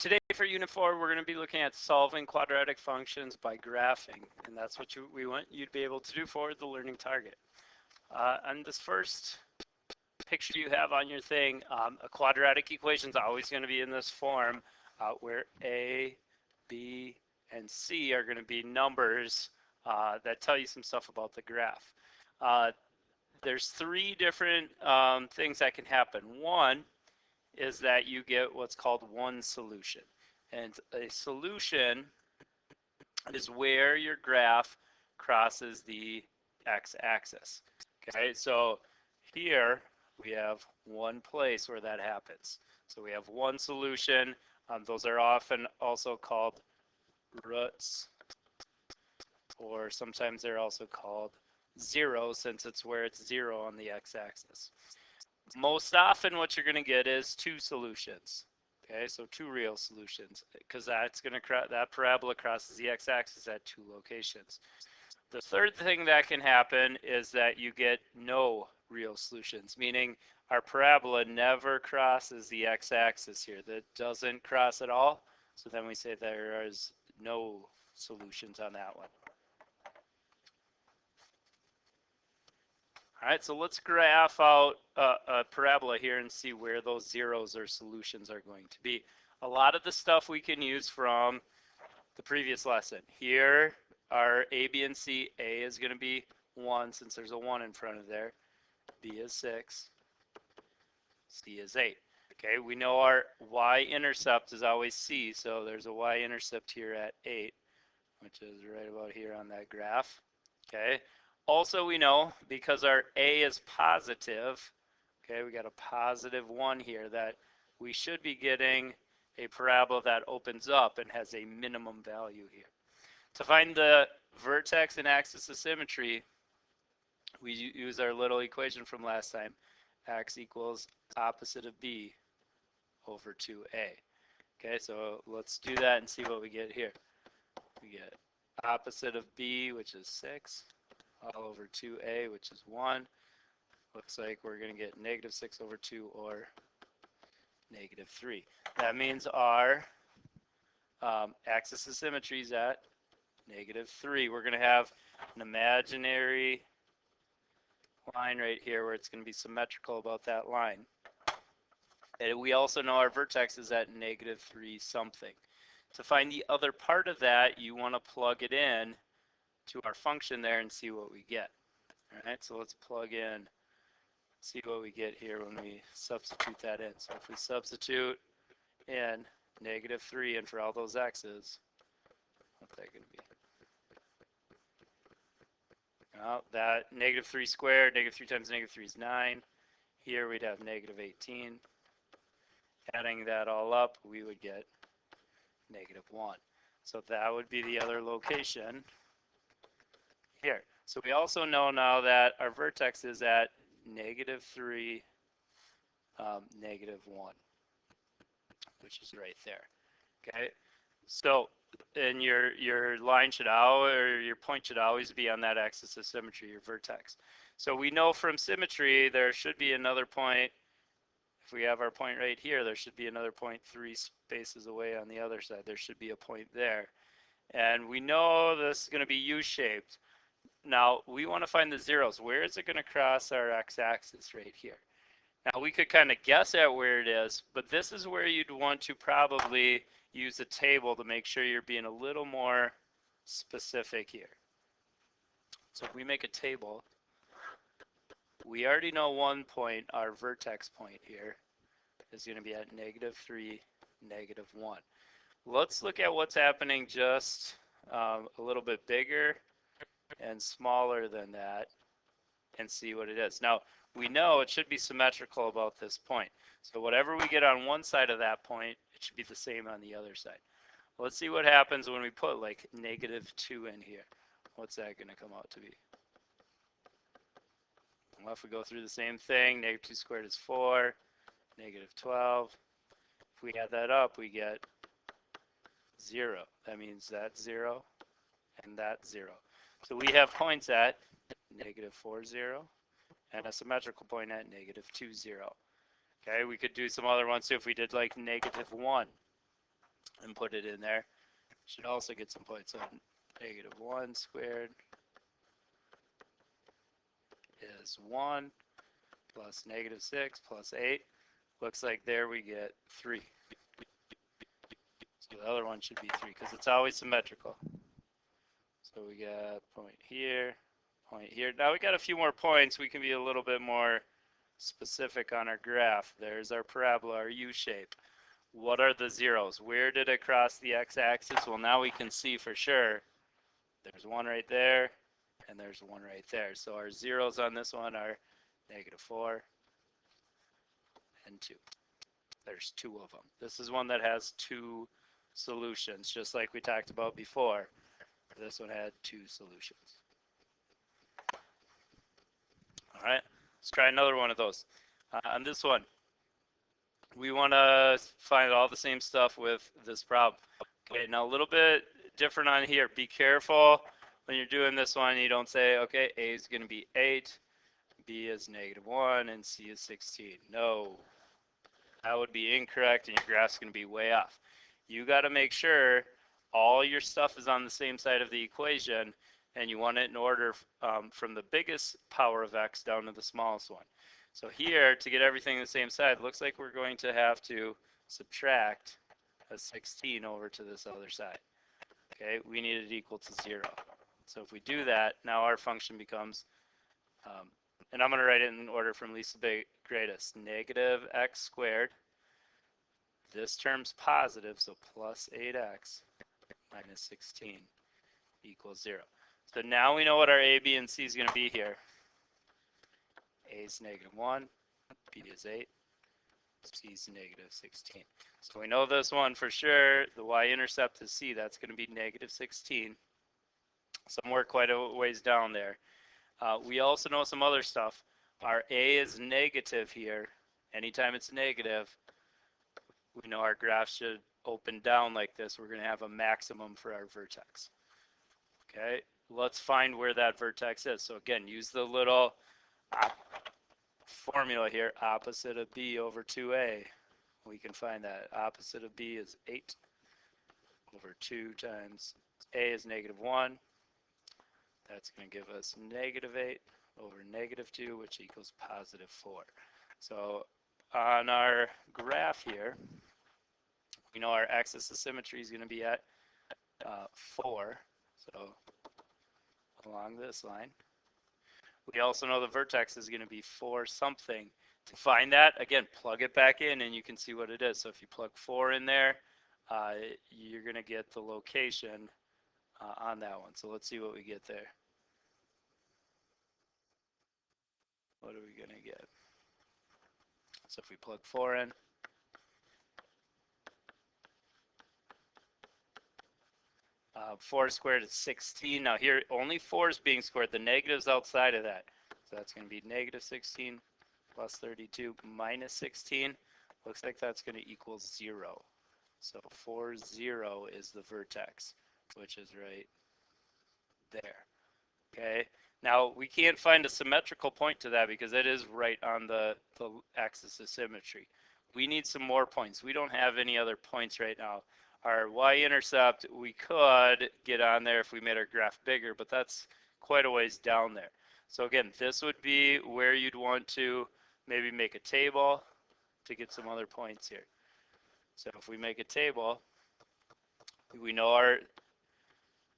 Today for Unit 4, we're going to be looking at solving quadratic functions by graphing, and that's what we want you to be able to do for the learning target. On this first picture you have on your thing, a quadratic equation is always going to be in this form where A, B, and C are going to be numbers that tell you some stuff about the graph. There's three different things that can happen. One is that you get what's called one solution. And a solution is where your graph crosses the x-axis. Okay, so here we have one place where that happens. So we have one solution. Those are often also called roots, or sometimes they're also called zero, since it's where it's zero on the x-axis. Most often what you're going to get is two solutions. Okay, so two real solutions, because that parabola crosses the x-axis at two locations. The third thing that can happen is that you get no real solutions, meaning our parabola never crosses the x-axis here. That doesn't cross at all. So then we say there is no solutions on that one. All right, so let's graph out a parabola here and see where those zeros or solutions are going to be. A lot of the stuff we can use from the previous lesson. Here are A, B, and C. A is going to be 1 since there's a 1 in front of there. B is 6. C is 8. Okay, we know our y-intercept is always C, so there's a y-intercept here at 8, which is right about here on that graph. Okay. Also, we know because our A is positive, okay, we got a positive 1 here, that we should be getting a parabola that opens up and has a minimum value here. To find the vertex and axis of symmetry, we use our little equation from last time. X equals opposite of B over 2A. Okay, so let's do that and see what we get here. We get opposite of B, which is 6. All over 2a, which is 1. Looks like we're going to get negative 6 over 2 or negative 3. That means our axis of symmetry is at negative 3. We're going to have an imaginary line right here where it's going to be symmetrical about that line. And we also know our vertex is at negative 3 something. To find the other part of that, you want to plug it in to our function there and see what we get. All right, so let's plug in, see what we get here when we substitute that in. So if we substitute in negative 3 and for all those x's, what's that going to be? Well, that negative 3 squared, negative 3 times negative 3 is 9. Here we'd have negative 18. Adding that all up, we would get negative 1. So that would be the other location here. So we also know now that our vertex is at negative 3, negative 1, which is right there. Okay, so and your line should always, or your point should always be on that axis of symmetry, your vertex. So we know from symmetry there should be another point. If we have our point right here, there should be another point 3 spaces away on the other side. There should be a point there. And we know this is going to be U-shaped. Now, we want to find the zeros. Where is it going to cross our x-axis right here? Now, we could kind of guess at where it is, but this is where you'd want to probably use a table to make sure you're being a little more specific here. So if we make a table, we already know one point, our vertex point here, is going to be at negative 3, negative 1. Let's look at what's happening just a little bit bigger and smaller than that and see what it is. Now, we know it should be symmetrical about this point. So whatever we get on one side of that point, it should be the same on the other side. Let's see what happens when we put like negative 2 in here. What's that going to come out to be? Well, if we go through the same thing, negative 2 squared is 4, negative 12. If we add that up, we get 0. That means that's 0 and that's 0. So we have points at negative 4, 0, and a symmetrical point at negative 2, 0. Okay, we could do some other ones too if we did like negative 1. and put it in there. Should also get some points. So negative 1 squared is 1 plus negative 6 plus 8. Looks like there we get 3. So the other one should be 3 because it's always symmetrical. So we got point here, point here. Now we got a few more points. We can be a little bit more specific on our graph. There's our parabola, our U shape. What are the zeros? Where did it cross the x-axis? Well, now we can see for sure. There's one right there, and there's one right there. So our zeros on this one are negative 4 and 2. There's 2 of them. This is one that has 2 solutions, just like we talked about before. This one had 2 solutions. All right, let's try another one of those. On this one, we want to find all the same stuff with this problem. Okay, now a little bit different on here. Be careful when you're doing this one. You don't say, okay, A is going to be 8, B is negative 1, and C is 16. No, that would be incorrect, and your graph's going to be way off. You got to make sure all your stuff is on the same side of the equation, and you want it in order from the biggest power of x down to the smallest one. So here, to get everything on the same side, looks like we're going to have to subtract a 16 over to this other side. Okay, we need it equal to 0. So if we do that, now our function becomes, and I'm going to write it in order from least to greatest, negative x squared. This term's positive, so plus 8x minus 16 equals 0. So now we know what our A, B, and C is going to be here. A is negative 1, B is 8, C is negative 16. So we know this one for sure. The y-intercept is C. That's going to be negative 16. Somewhere quite a ways down there. We also know some other stuff. Our A is negative here. Anytime it's negative, we know our graph should open down like this. We're going to have a maximum for our vertex. Okay, let's find where that vertex is. So again, use the little formula here, opposite of B over 2A. We can find that. Opposite of B is 8 over 2 times A is negative 1. That's going to give us negative 8 over negative 2, which equals positive 4. So on our graph here, we know our axis of symmetry is going to be at 4. So along this line. We also know the vertex is going to be 4 something. To find that, again, plug it back in and you can see what it is. So if you plug 4 in there, you're going to get the location on that one. So let's see what we get there. What are we going to get? So if we plug 4 in, uh, 4 squared is 16. Now here, only 4 is being squared. The negative's outside of that. So that's going to be negative 16 plus 32 minus 16. Looks like that's going to equal 0. So 4, 0 is the vertex, which is right there. Okay. Now we can't find a symmetrical point to that because it is right on the axis of symmetry. We need some more points. We don't have any other points right now. Our y-intercept, we could get on there if we made our graph bigger, but that's quite a ways down there. So again, this would be where you'd want to maybe make a table to get some other points here. So if we make a table, we know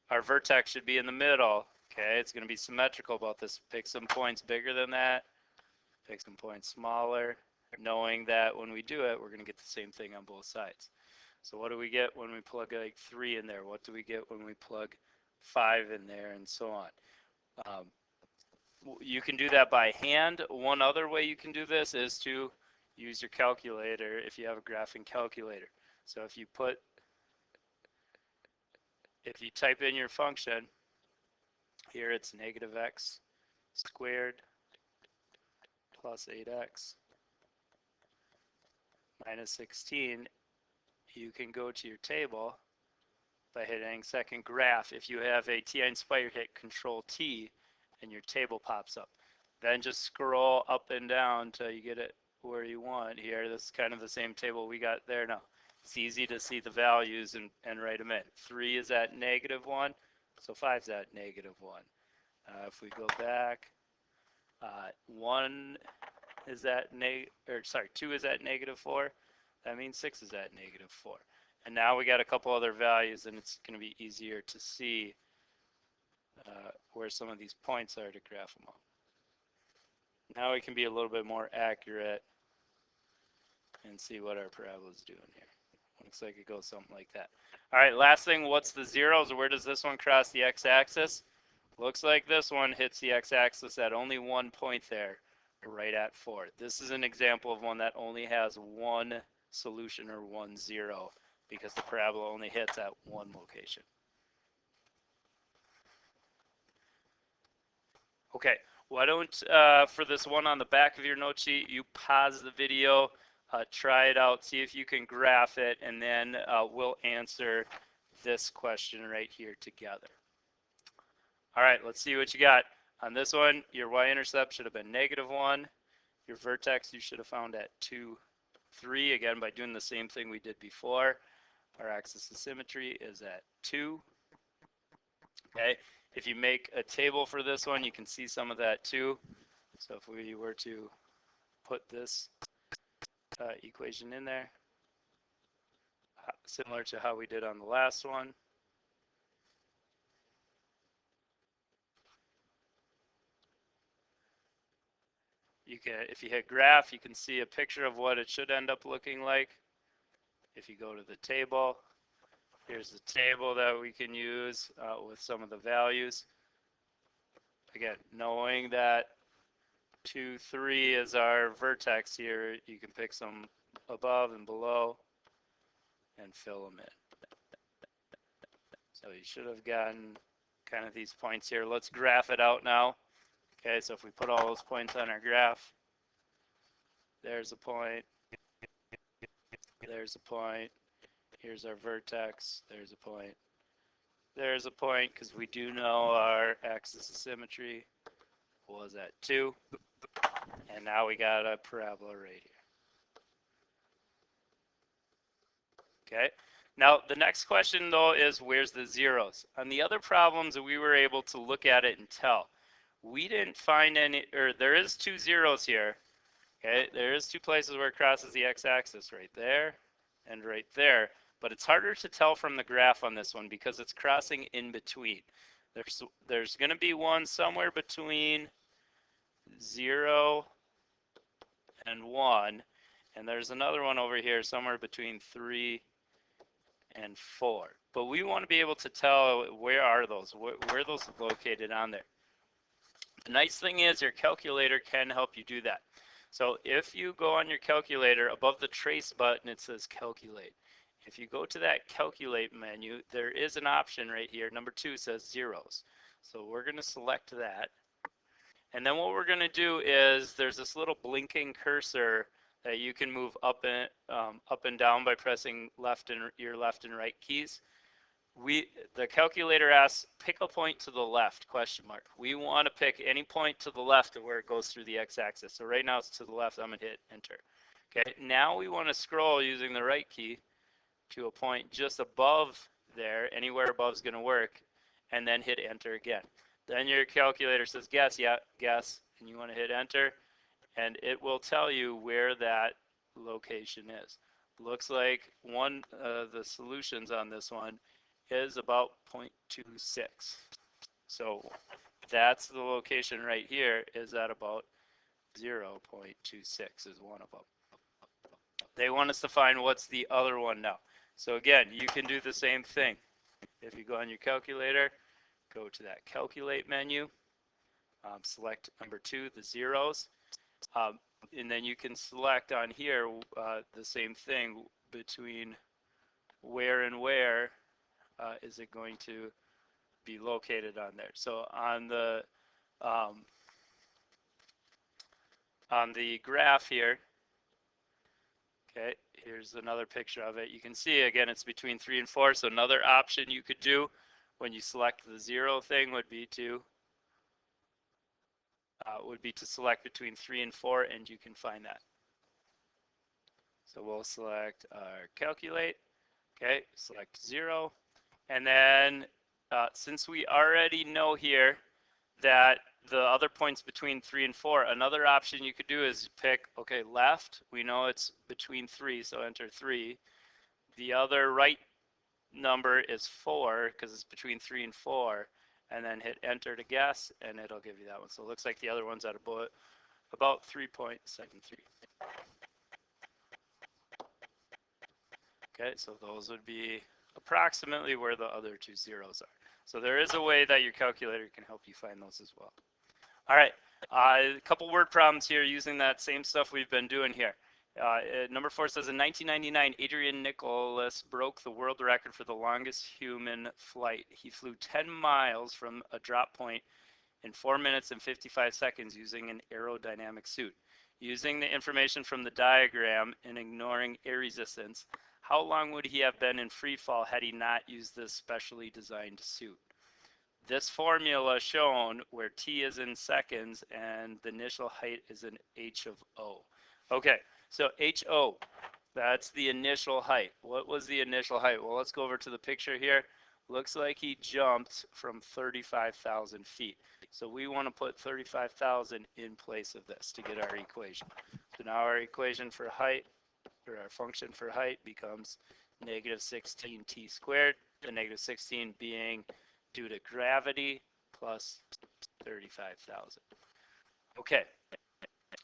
our vertex should be in the middle. Okay, it's going to be symmetrical about this. Pick some points bigger than that, pick some points smaller, knowing that when we do it, we're going to get the same thing on both sides. So what do we get when we plug like 3 in there? What do we get when we plug 5 in there, and so on? You can do that by hand. One other way you can do this is to use your calculator if you have a graphing calculator. So if you type in your function, here it's negative x squared plus 8x minus 16. You can go to your table by hitting second graph. If you have a TI Inspire, hit Control T and your table pops up. Then just scroll up and down till you get it where you want here. This is kind of the same table we got there now. It's easy to see the values and write them in. 3 is at -1, so 5 is at -1. If we go back, 1 is at 2 is at -4. That means 6 is at -4. And now we got a couple other values, and it's going to be easier to see where some of these points are to graph them out. Now we can be a little bit more accurate and see what our parabola is doing here. Looks like it goes something like that. All right, last thing, what's the zeros? Where does this one cross the x-axis? Looks like this one hits the x-axis at only one point there, right at 4. This is an example of one that only has one solution or one zero because the parabola only hits at one location. Okay, why don't, for this one on the back of your note sheet, you pause the video, try it out, see if you can graph it, and then we'll answer this question right here together. All right, let's see what you got. On this one, your y-intercept should have been -1. Your vertex you should have found at 2, 3, again by doing the same thing we did before. Our axis of symmetry is at 2. Okay, if you make a table for this one, you can see some of that too. So if we were to put this equation in there, similar to how we did on the last one. You can, if you hit graph, you can see a picture of what it should end up looking like. If you go to the table, here's the table that we can use with some of the values. Again, knowing that 2, 3 is our vertex here, you can pick some above and below and fill them in. So you should have gotten kind of these points here. Let's graph it out now. Okay, so if we put all those points on our graph, there's a point, there's a point, here's our vertex, there's a point, there's a point, because we do know our axis of symmetry was at 2, and now we got a parabola right here. Okay, now the next question though is where's the zeros? On the other problems we were able to look at it and tell. We didn't find any, or there is 2 zeros here. Okay, there is 2 places where it crosses the x-axis, right there and right there, but it's harder to tell from the graph on this one because it's crossing in between. There's going to be one somewhere between 0 and 1, and there's another one over here somewhere between 3 and 4. But we want to be able to tell where are those, where are those located on there. The nice thing is your calculator can help you do that. So if you go on your calculator, above the trace button, it says calculate. If you go to that calculate menu, there is an option right here. Number 2 says zeros. So we're going to select that. And then what we're going to do is there's this little blinking cursor that you can move up and down by pressing your left and right keys. The calculator asks, pick a point to the left, question mark. We want to pick any point to the left of where it goes through the x-axis. So right now it's to the left, I'm going to hit enter. Okay, now we want to scroll using the right key to a point just above there, anywhere above is going to work, and then hit enter again. Then your calculator says guess, yeah, guess, and you want to hit enter, and it will tell you where that location is. Looks like the solutions on this one is about 0.26. So that's the location right here, is at about 0.26 is one of them. They want us to find what's the other one now. So again, you can do the same thing. If you go on your calculator, go to that calculate menu, select number 2, the zeros, and then you can select on here the same thing between where and where is it going to be located on there. So on the graph here, okay, here's another picture of it. You can see again it's between 3 and 4. So another option you could do when you select the 0 thing would be to select between 3 and 4, and you can find that. So we'll select calculate. Okay, select 0. And then since we already know here that the other points between 3 and 4, another option you could do is pick, okay, left. We know it's between 3, so enter 3. The other right number is 4 because it's between 3 and 4. And then hit enter to guess, and it'll give you that one. So it looks like the other one's at about 3.73. Okay, so those would be approximately where the other two zeros are. So there is a way that your calculator can help you find those as well. All right, a couple word problems here using that same stuff we've been doing here. Number 4 says, in 1999, Adrian Nicholas broke the world record for the longest human flight. He flew 10 miles from a drop point in 4 minutes and 55 seconds using an aerodynamic suit. Using the information from the diagram and ignoring air resistance, how long would he have been in free fall had he not used this specially designed suit? This formula shown where t is in seconds and the initial height is in h of o. Okay, so ho, that's the initial height. What was the initial height? Well, let's go over to the picture here. Looks like he jumped from 35,000 feet. So we want to put 35,000 in place of this to get our equation. So now our equation for height, or our function for height, becomes negative 16t squared, the negative 16 being due to gravity plus 35,000. Okay,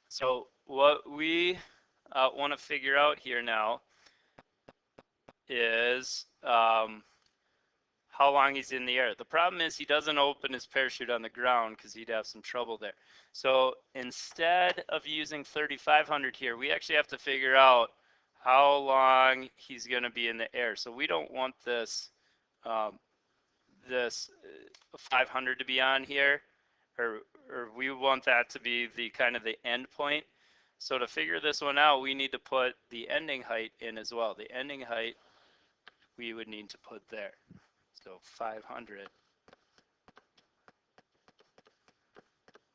so what we want to figure out here now is how long he's in the air. The problem is he doesn't open his parachute on the ground because he'd have some trouble there. So instead of using 3,500 here, we actually have to figure out how long he's going to be in the air. So we don't want this 500 to be on here, or we want that to be the kind of the end point. So to figure this one out, we need to put the ending height in as well. The ending height we would need to put there. So 500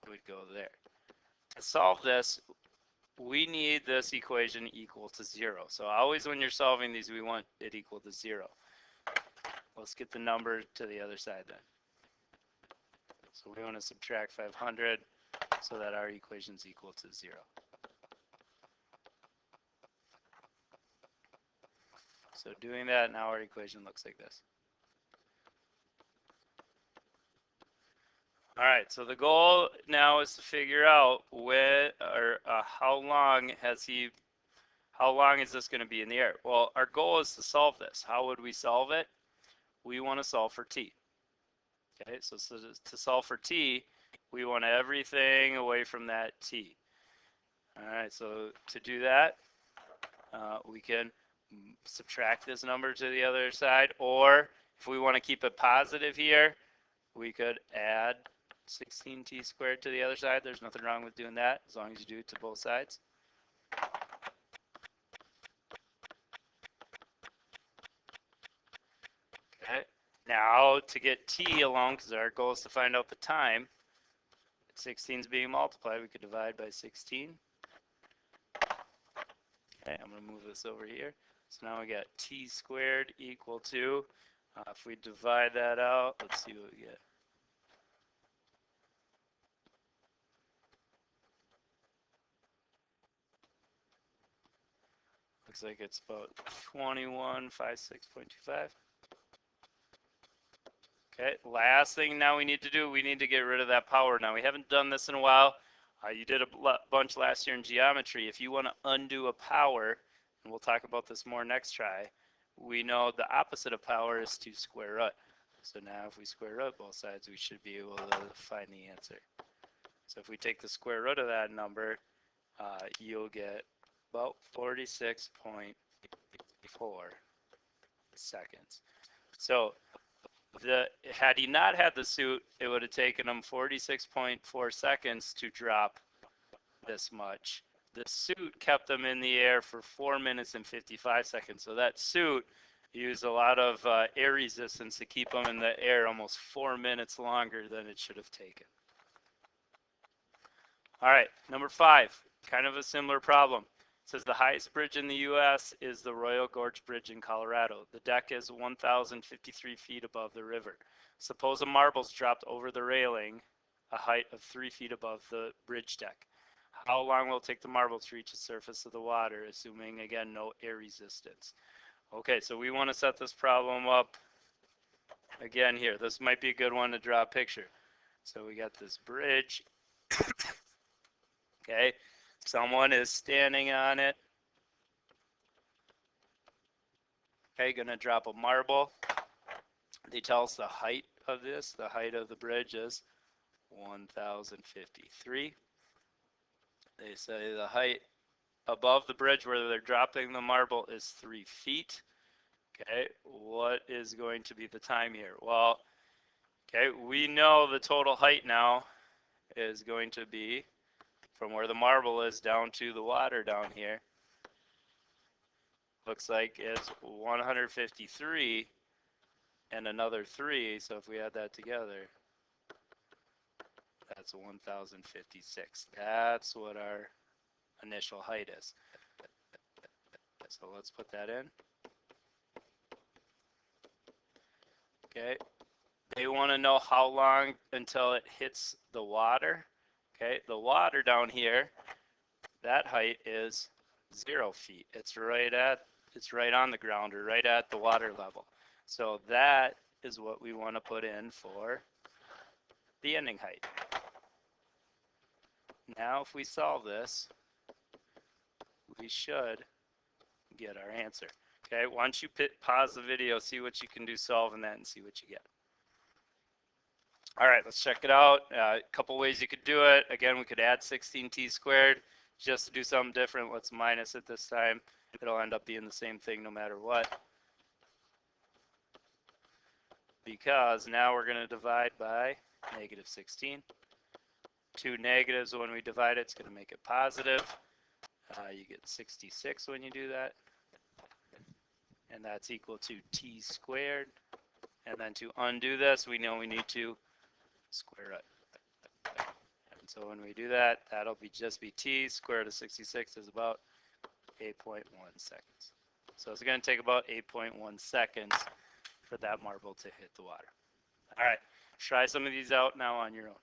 would go there. To solve this, we need this equation equal to 0. So always when you're solving these, we want it equal to 0. Let's get the number to the other side then. So we want to subtract 500 so that our equation is equal to 0. So doing that, now our equation looks like this. All right, so the goal now is to figure out how long is this going to be in the air? Well, our goal is to solve this. How would we solve it? We want to solve for t. Okay, so to solve for t, we want everything away from that t. All right, so to do that, we can subtract this number to the other side, or if we want to keep it positive here, we could add 16t squared to the other side. There's nothing wrong with doing that as long as you do it to both sides. Okay, now to get t alone, because our goal is to find out the time, 16 is being multiplied, we could divide by 16. Okay, I'm going to move this over here. So now we got t squared equal to, if we divide that out, let's see what we get. Looks like it's about 2156.25. Okay, last thing now we need to do, we need to get rid of that power. Now we haven't done this in a while. You did a bunch last year in geometry. If you want to undo a power, and we'll talk about this more next try, we know the opposite of power is to square root. So now if we square root both sides, we should be able to find the answer. So if we take the square root of that number, you'll get about 46.4 seconds. So had he not had the suit, it would have taken him 46.4 seconds to drop this much. The suit kept him in the air for 4 minutes and 55 seconds. So that suit used a lot of air resistance to keep him in the air almost 4 minutes longer than it should have taken. All right, number 5, kind of a similar problem. It says the highest bridge in the U.S. is the Royal Gorge Bridge in Colorado. The deck is 1,053 feet above the river. Suppose a marble's dropped over the railing, a height of 3 feet above the bridge deck. How long will it take the marble to reach the surface of the water, assuming, again, no air resistance? Okay, so we want to set this problem up again here. This might be a good one to draw a picture. So we got this bridge. Okay, someone is standing on it. Okay, gonna drop a marble. They tell us the height of this. The height of the bridge is 1,053. They say the height above the bridge where they're dropping the marble is 3 feet. Okay, what is going to be the time here? Well, okay, we know the total height now is going to be from where the marble is down to the water down here. Looks like it's 153 and another 3, so if we add that together, that's 1,056. That's what our initial height is. So let's put that in. Okay, they want to know how long until it hits the water. Okay, the water down here, that height is 0 feet. It's right on the ground, or right at the water level. So that is what we want to put in for the ending height. Now if we solve this, we should get our answer. Okay, once you pause the video, see what you can do solving that and see what you get. All right, let's check it out. A couple ways you could do it. Again, we could add 16t squared just to do something different. Let's minus it this time. It'll end up being the same thing no matter what. Because now we're going to divide by negative 16. Two negatives, when we divide it, it's going to make it positive. You get 66 when you do that. And that's equal to t squared. And then to undo this, we know we need to square it. And so when we do that, that'll just be t. Square root of 66 is about 8.1 seconds. So it's going to take about 8.1 seconds for that marble to hit the water. All right, try some of these out now on your own.